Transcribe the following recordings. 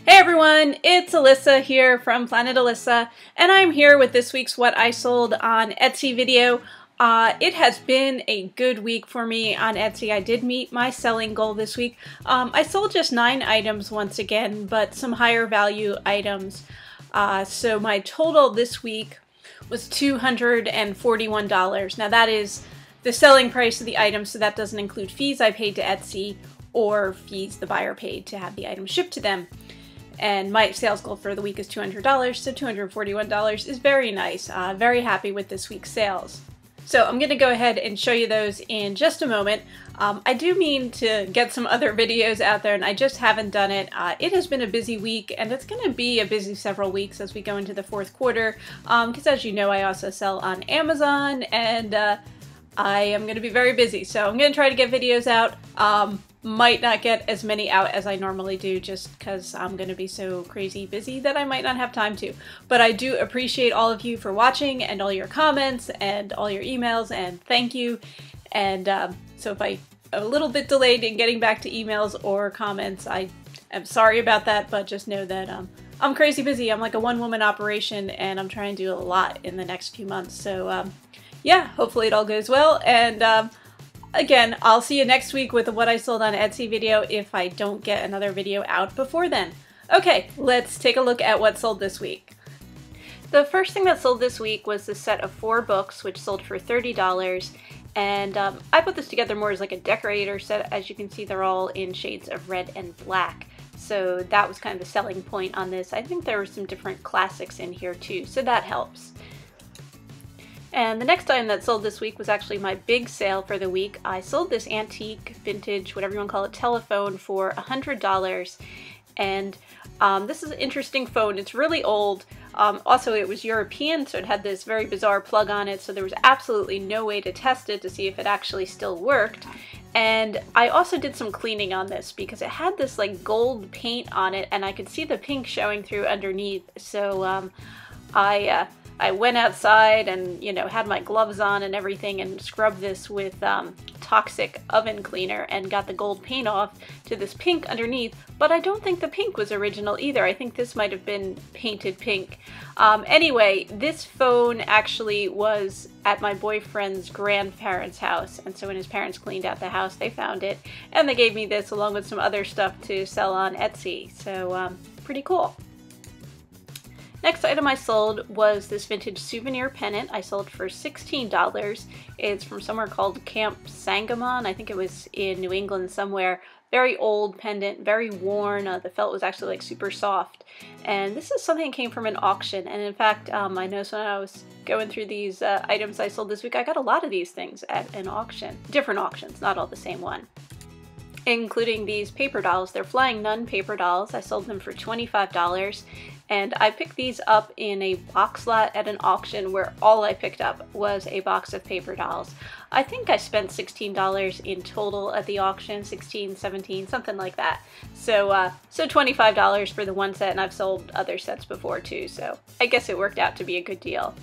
Hey everyone, it's Alyssa here from Planet Alyssa, and I'm here with this week's What I Sold on Etsy video. It has been a good week for me on Etsy. I did meet my selling goal this week. I sold just 9 items once again, but some higher value items. So my total this week was $241. Now that is the selling price of the item, so that doesn't include fees I paid to Etsy or fees the buyer paid to have the item shipped to them. And my sales goal for the week is $200, so $241 is very nice. Very happy with this week's sales. So I'm going to go ahead and show you those in just a moment. I do mean to get some other videos out there, and I just haven't done it. It has been a busy week, and it's going to be a busy several weeks as we go into the fourth quarter, because as you know, I also sell on Amazon, and I am going to be very busy. So I'm going to try to get videos out. Might not get as many out as I normally do just because I'm going to be so crazy busy that I might not have time to. But I do appreciate all of you for watching and all your comments and all your emails, and thank you. And so if I'm a little bit delayed in getting back to emails or comments, I am sorry about that, but just know that I'm crazy busy. I'm like a one-woman operation, and I'm trying to do a lot in the next few months. So yeah, hopefully it all goes well. And again, I'll see you next week with a What I Sold on Etsy video if I don't get another video out before then. Okay, let's take a look at what sold this week. The first thing that sold this week was the set of 4 books, which sold for $30. And I put this together more as like a decorator set. As you can see, they're all in shades of red and black. So that was kind of the selling point on this. I think there were some different classics in here too, so that helps. And the next item that sold this week was actually my big sale for the week. I sold this antique, vintage, whatever you want to call it, telephone for $100. And this is an interesting phone. It's really old. Also, it was European, so it had this very bizarre plug on it, so there was absolutely no way to test it to see if it actually still worked. And I also did some cleaning on this because it had this like gold paint on it, and I could see the pink showing through underneath. So I went outside and, you know, had my gloves on and everything and scrubbed this with toxic oven cleaner and got the gold paint off to this pink underneath, but I don't think the pink was original either. I think this might have been painted pink. Anyway, this phone actually was at my boyfriend's grandparents' house, and so when his parents cleaned out the house, they found it, and they gave me this along with some other stuff to sell on Etsy, so pretty cool. Next item I sold was this vintage souvenir pennant. I sold for $16. It's from somewhere called Camp Sangamon. I think it was in New England somewhere. Very old pendant, very worn. The felt was actually like super soft. And this is something that came from an auction. And in fact, I noticed when I was going through these items I sold this week, I got a lot of these things at an auction. Different auctions, not all the same one. Including these paper dolls. They're Flying Nun paper dolls. I sold them for $25. And I picked these up in a box lot at an auction where all I picked up was a box of paper dolls. I think I spent $16 in total at the auction, 16, 17, something like that. So $25 for the one set, and I've sold other sets before too, so I guess it worked out to be a good deal.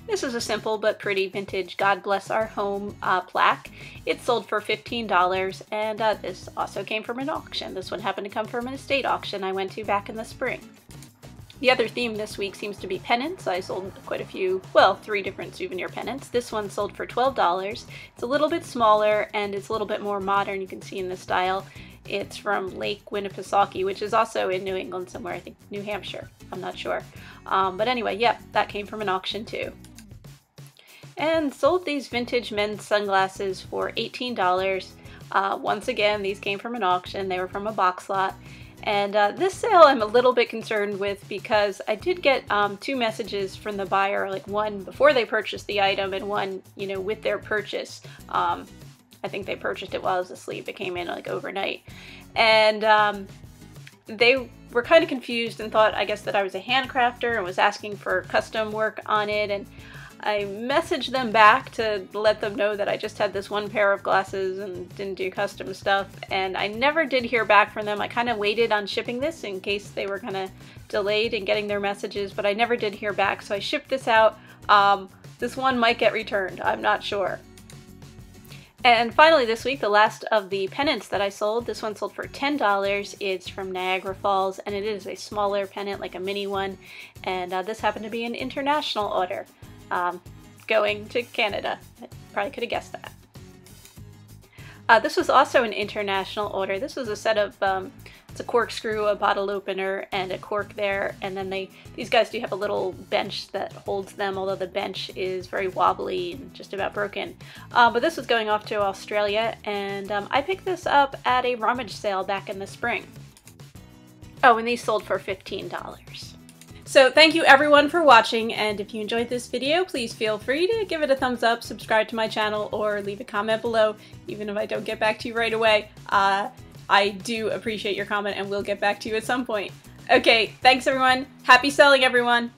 This is a simple but pretty vintage God Bless Our Home plaque. It sold for $15, and this also came from an auction. This one happened to come from an estate auction I went to back in the spring. The other theme this week seems to be pennants. I sold quite a few, well, 3 different souvenir pennants. This one sold for $12. It's a little bit smaller and it's a little bit more modern, you can see in the style. It's from Lake Winnipesaukee, which is also in New England somewhere, I think New Hampshire, I'm not sure. But anyway, yep, that came from an auction too. And sold these vintage men's sunglasses for $18. Once again, these came from an auction. They were from a box lot. And this sale I'm a little bit concerned with because I did get 2 messages from the buyer, like one before they purchased the item and one, you know, with their purchase. I think they purchased it while I was asleep. It came in like overnight. And they were kind of confused and thought, I guess, that I was a handcrafter and was asking for custom work on it. And I messaged them back to let them know that I just had this one pair of glasses and didn't do custom stuff, and I never did hear back from them. I kind of waited on shipping this in case they were kind of delayed in getting their messages, but I never did hear back, so I shipped this out. This one might get returned, I'm not sure. And finally this week, the last of the pennants that I sold. This one sold for $10. It's from Niagara Falls, and it is a smaller pennant, like a mini one. And this happened to be an international order, going to Canada. I probably could have guessed that. This was also an international order. This was a set of, it's a corkscrew, a bottle opener, and a cork there. And then these guys do have a little bench that holds them, although the bench is very wobbly and just about broken. But this was going off to Australia, and I picked this up at a rummage sale back in the spring. Oh, and these sold for $15. So thank you everyone for watching, and if you enjoyed this video, please feel free to give it a thumbs up, subscribe to my channel, or leave a comment below, even if I don't get back to you right away. I do appreciate your comment and will get back to you at some point. Okay, thanks everyone. Happy selling, everyone.